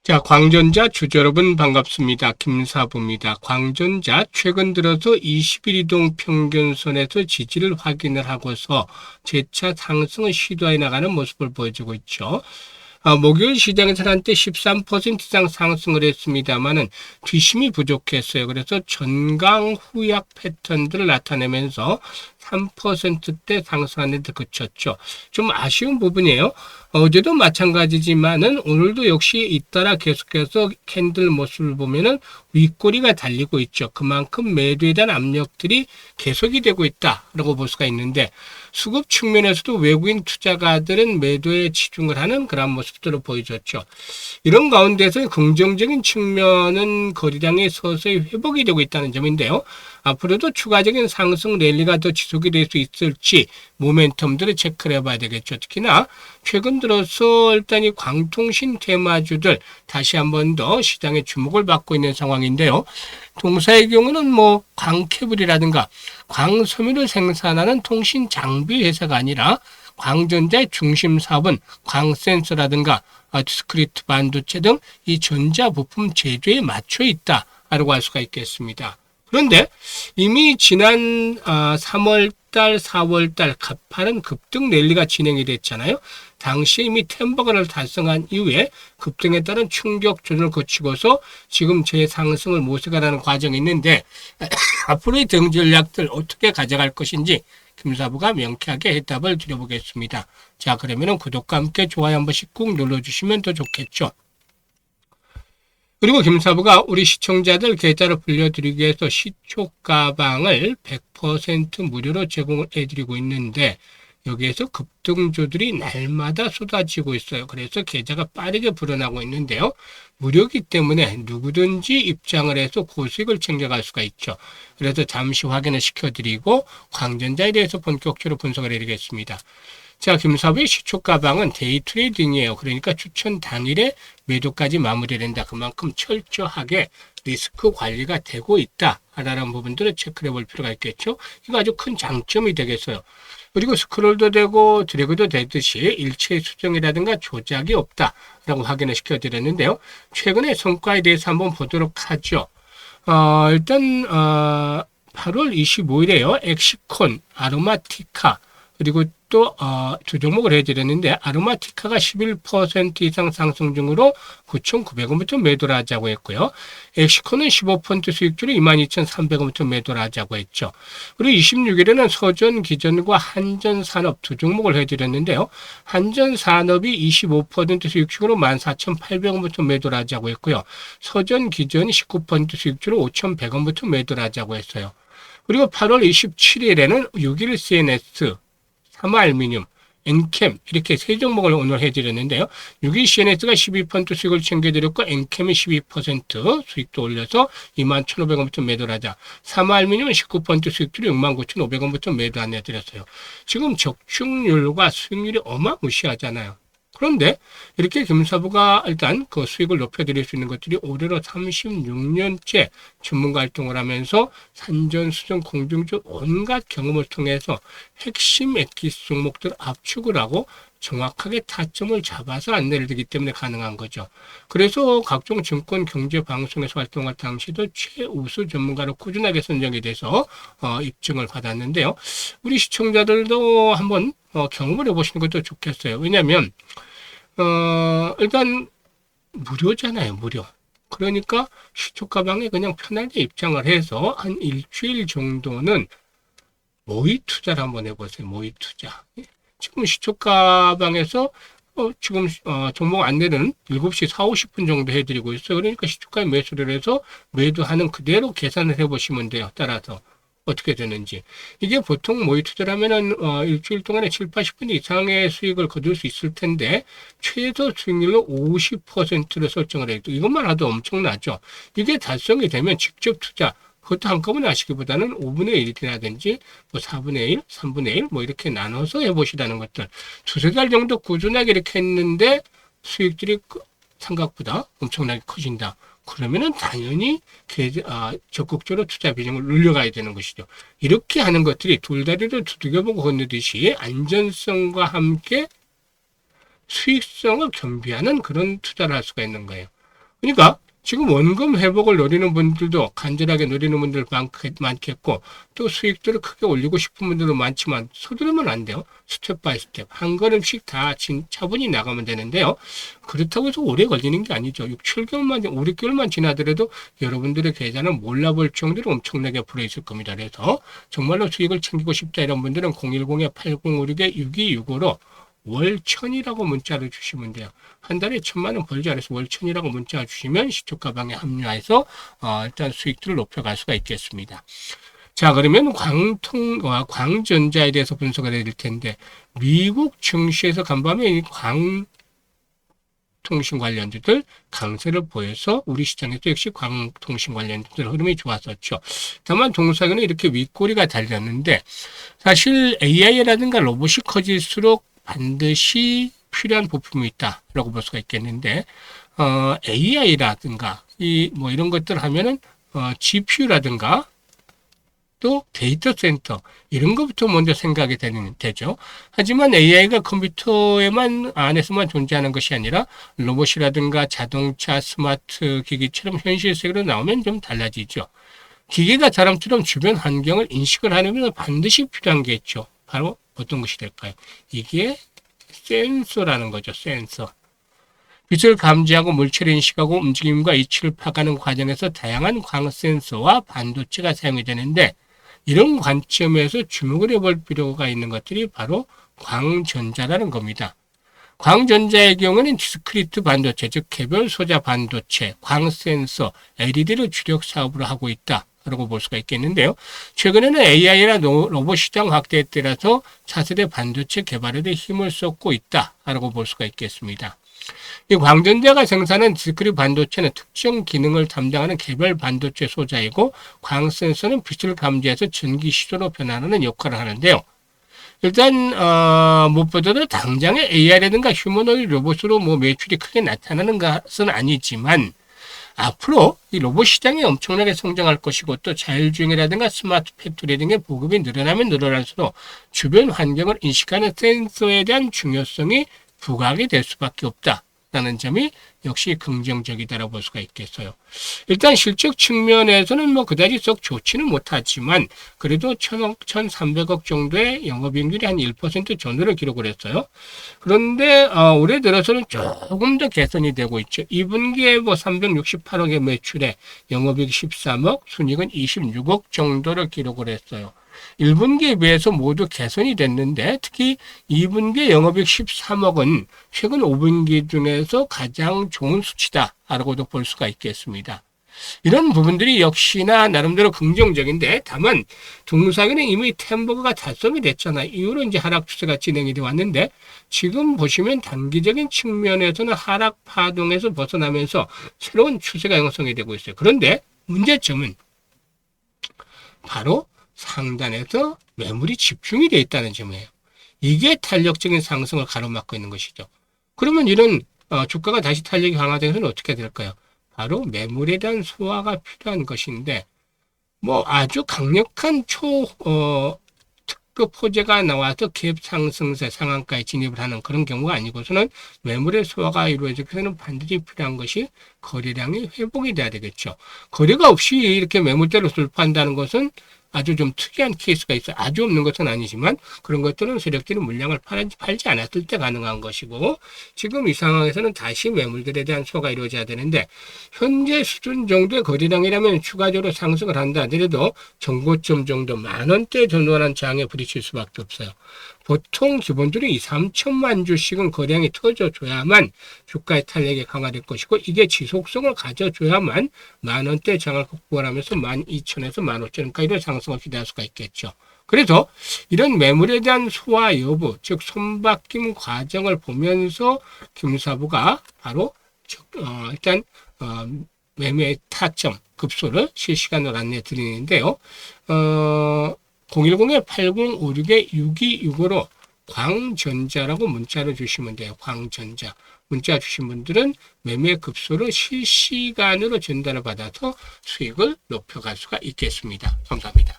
자, 광전자 주주 여러분 반갑습니다. 김사부입니다. 광전자 최근 들어서 20일 이동 평균선에서 지지를 확인을 하고서 재차 상승을 시도해 나가는 모습을 보여주고 있죠. 목요일 시장에서는 한때 13% 이상 상승을 했습니다만은 뒷심이 부족했어요. 그래서 전강 후약 패턴들을 나타내면서 3%대 상승하는 데 그쳤죠. 좀 아쉬운 부분이에요. 어제도 마찬가지지만은 오늘도 역시 잇따라 계속해서 캔들 모습을 보면은 윗꼬리가 달리고 있죠. 그만큼 매도에 대한 압력들이 계속이 되고 있다라고 볼 수가 있는데 수급 측면에서도 외국인 투자가들은 매도에 치중을 하는 그런 모습들을 보여줬죠. 이런 가운데서 긍정적인 측면은 거래량이 서서히 회복이 되고 있다는 점인데요. 앞으로도 추가적인 상승 랠리가 더 지속이 될 수 있을지 모멘텀들을 체크를 해봐야 되겠죠. 특히나 최근 들어서 일단 이 광통신 테마주들 다시 한 번 더 시장의 주목을 받고 있는 상황인데요. 동사의 경우는 뭐 광케블이라든가 광섬유를 생산하는 통신 장비 회사가 아니라 광전자의 중심 사업은 광센서라든가 디스크리트 반도체 등 이 전자 부품 제조에 맞춰 있다라고 할 수가 있겠습니다. 그런데 이미 지난 3월달, 4월달 가파른 급등 랠리가 진행이 됐잖아요. 당시에 이미 템버거를 달성한 이후에 급등에 따른 충격 조정을 거치고서 지금 재상승을 모색하라는 과정이 있는데 앞으로의 등 전략들 어떻게 가져갈 것인지 김사부가 명쾌하게 해답을 드려보겠습니다. 자, 그러면은 구독과 함께 좋아요 한 번씩 꾹 눌러주시면 더 좋겠죠. 그리고 김사부가 우리 시청자들 계좌를 불려드리기 위해서 시초 가방을 100% 무료로 제공을 해드리고 있는데 여기에서 급등주들이 날마다 쏟아지고 있어요. 그래서 계좌가 빠르게 불어나고 있는데요. 무료이기 때문에 누구든지 입장을 해서 고수익을 챙겨갈 수가 있죠. 그래서 잠시 확인을 시켜드리고 광전자에 대해서 본격적으로 분석을 해드리겠습니다. 자, 김사부의 시초 가방은 데이 트레이딩이에요. 그러니까 추천 당일에 매도까지 마무리된다. 그만큼 철저하게 리스크 관리가 되고 있다라는 부분들을 체크해 볼 필요가 있겠죠. 이거 아주 큰 장점이 되겠어요. 그리고 스크롤도 되고 드래그도 되듯이 일체 수정이라든가 조작이 없다라고 확인을 시켜드렸는데요. 최근의 성과에 대해서 한번 보도록 하죠. 일단 8월 25일에요. 엑시콘, 아로마티카 그리고 또 두 종목을 해드렸는데 아로마티카가 11% 이상 상승 중으로 9,900원부터 매도를 하자고 했고요. 엑시콘은 15% 수익주로 22,300원부터 매도를 하자고 했죠. 그리고 26일에는 서전, 기전과 한전산업 두 종목을 해드렸는데요. 한전산업이 25% 수익주로 14,800원부터 매도를 하자고 했고요. 서전, 기전이 19% 수익주로 5,100원부터 매도를 하자고 했어요. 그리고 8월 27일에는 6일 CNS 삼화알루미늄, 엔캠 이렇게 세 종목을 오늘 해드렸는데요. 6일 CNS가 12% 수익을 챙겨드렸고 엔캠이 12% 수익도 올려서 21,500원부터 매도를 하자. 삼화알루미늄은 19% 수익률이 69,500원부터 매도 안 해드렸어요. 지금 적중률과 수익률이 어마무시하잖아요. 그런데 이렇게 김사부가 일단 그 수익을 높여드릴 수 있는 것들이 올해로 36년째 전문가 활동을 하면서 산전, 수전, 공중주 온갖 경험을 통해서 핵심 엑기스 종목들을 압축을 하고 정확하게 타점을 잡아서 안내를 드리기 때문에 가능한 거죠. 그래서 각종 증권 경제 방송에서 활동할 당시도 최우수 전문가로 꾸준하게 선정이 돼서 입증을 받았는데요. 우리 시청자들도 한번 경험을 해보시는 것도 좋겠어요. 왜냐하면 일단 무료잖아요. 무료. 그러니까 시초 가방에 그냥 편하게 입장을 해서 한 일주일 정도는 모의 투자를 한번 해보세요. 모의 투자. 지금 시초 가방에서 지금 종목 안내는 7시 4, 50분 정도 해드리고 있어요. 그러니까 시초가에 매수를 해서 매도하는 그대로 계산을 해보시면 돼요. 따라서 어떻게 되는지. 이게 보통 모의 투자라면은 일주일 동안에 7, 80분 이상의 수익을 거둘 수 있을 텐데 최소 수익률로 50%를 설정을 해도 이것만 해도 엄청나죠. 이게 달성이 되면 직접 투자 그것도 한꺼번에 하시기보다는 5분의 1이라든지 뭐 4분의 1, 3분의 1 뭐 이렇게 나눠서 해보시라는 것들. 두세 달 정도 꾸준하게 이렇게 했는데 수익들이 생각보다 엄청나게 커진다. 그러면은 당연히 적극적으로 투자 비중을 늘려가야 되는 것이죠. 이렇게 하는 것들이 돌다리를 두들겨보고 건너듯이 안전성과 함께 수익성을 겸비하는 그런 투자를 할 수가 있는 거예요. 그러니까 지금 원금 회복을 노리는 분들도 간절하게 노리는 분들 많겠고 또 수익들을 크게 올리고 싶은 분들도 많지만 서두르면 안 돼요. 스텝 바이 스텝 한 걸음씩 다 차분히 나가면 되는데요. 그렇다고 해서 오래 걸리는 게 아니죠. 6, 7개월만 5, 6개월만 지나더라도 여러분들의 계좌는 몰라볼 정도로 엄청나게 불어있을 겁니다. 그래서 정말로 수익을 챙기고 싶다 이런 분들은 010-8056-6265로 월천이라고 문자를 주시면 돼요. 한 달에 1,000만 원 벌지 않아서 월천이라고 문자 주시면 시초가방에 합류해서 일단 수익들을 높여갈 수가 있겠습니다. 자, 그러면 광전자에 대해서 분석을 해드릴 텐데 미국 증시에서 간밤에 이 광통신 관련주들 강세를 보여서 우리 시장에서 역시 광통신 관련주들 흐름이 좋았었죠. 다만 동사에는 이렇게 윗꼬리가 달렸는데 사실 AI라든가 로봇이 커질수록 반드시 필요한 부품이 있다라고 볼 수가 있겠는데 AI라든가 이런 것들 하면은 GPU라든가 또 데이터 센터 이런 것부터 먼저 생각이 되죠. 하지만 AI가 컴퓨터에만 안에서만 존재하는 것이 아니라 로봇이라든가 자동차, 스마트 기기처럼 현실 세계로 나오면 좀 달라지죠. 기계가 사람처럼 주변 환경을 인식을 하려면 반드시 필요한 게 있죠. 바로 어떤 것이 될까요? 이게 센서라는 거죠. 센서. 빛을 감지하고 물체를 인식하고 움직임과 이치를 파악하는 과정에서 다양한 광 센서와 반도체가 사용이 되는데 이런 관점에서 주목을 해볼 필요가 있는 것들이 바로 광전자라는 겁니다. 광전자의 경우는 디스크리트 반도체, 즉 개별 소자 반도체, 광센서, LED를 주력 사업으로 하고 있다. 라고 볼 수가 있겠는데요. 최근에는 AI나 로봇 시장 확대에 따라서 차세대 반도체 개발에 대해 힘을 쏟고 있다라고 볼 수가 있겠습니다. 이 광전자가 생산한 디스크리트 반도체는 특정 기능을 담당하는 개별 반도체 소자이고 광센서는 빛을 감지해서 전기 시도로 변환하는 역할을 하는데요. 일단 무엇보다도 당장의 AI라든가 휴머노이드 로봇으로 매출이 크게 나타나는 것은 아니지만 앞으로 이 로봇 시장이 엄청나게 성장할 것이고 또 자율주행이라든가 스마트 팩토리 등의 보급이 늘어나면 늘어날수록 주변 환경을 인식하는 센서에 대한 중요성이 부각이 될 수밖에 없다라는 점이 역시 긍정적이다라고 볼 수가 있겠어요. 일단 실적 측면에서는 그다지 썩 좋지는 못하지만 그래도 1,000억, 1,300억 정도의 영업이익률이 한 1% 전후를 기록을 했어요. 그런데 올해 들어서는 조금 더 개선이 되고 있죠. 2분기에 368억의 매출에 영업이익 13억, 순이익은 26억 정도를 기록을 했어요. 1분기에 비해서 모두 개선이 됐는데 특히 2분기에 영업이익 13억은 최근 5분기 중에서 가장 좋은 수치다라고도 볼 수가 있겠습니다. 이런 부분들이 역시나 나름대로 긍정적인데 다만 동사에는 이미 템버가 달성이 됐잖아요. 이후로 이제 하락 추세가 진행이 되어 왔는데 지금 보시면 단기적인 측면에서는 하락 파동에서 벗어나면서 새로운 추세가 형성이 되고 있어요. 그런데 문제점은 바로 상단에서 매물이 집중이 되어 있다는 점이에요. 이게 탄력적인 상승을 가로막고 있는 것이죠. 그러면 이런 주가가 다시 탄력이 강화되면 어떻게 될까요? 바로 매물에 대한 소화가 필요한 것인데 아주 강력한 특급 호재가 나와서 갭 상승세 상한가에 진입을 하는 그런 경우가 아니고서는 매물의 소화가 이루어지기 위해서는 반드시 필요한 것이 거래량이 회복이 돼야 되겠죠. 거래가 없이 이렇게 매물대로 돌파한다는 것은 아주 좀 특이한 케이스가 있어요. 아주 없는 것은 아니지만 그런 것들은 세력들이 물량을 팔지 않았을 때 가능한 것이고 지금 이 상황에서는 다시 매물들에 대한 소화가 이루어져야 되는데 현재 수준 정도의 거래량이라면 추가적으로 상승을 한다 하더라도 정고점 정도 10,000원대 전후한 장에 부딪힐 수밖에 없어요. 보통 기본적으로 3천만 주씩은 거래량이 터져줘야만 주가의 탄력이 강화될 것이고 이게 지속성을 가져줘야만 10,000원대 장을 극복을 하면서 12,000에서 15,000원까지도 상승을 기대할 수가 있겠죠. 그래서 이런 매물에 대한 소화 여부, 즉 손바뀜 과정을 보면서 김사부가 바로 일단 매매 타점 급소를 실시간으로 안내해 드리는데요. 010-8056-6265로 광전자라고 문자를 주시면 돼요. 광전자. 문자 주신 분들은 매매 급소를 실시간으로 전달을 받아서 수익을 높여갈 수가 있겠습니다. 감사합니다.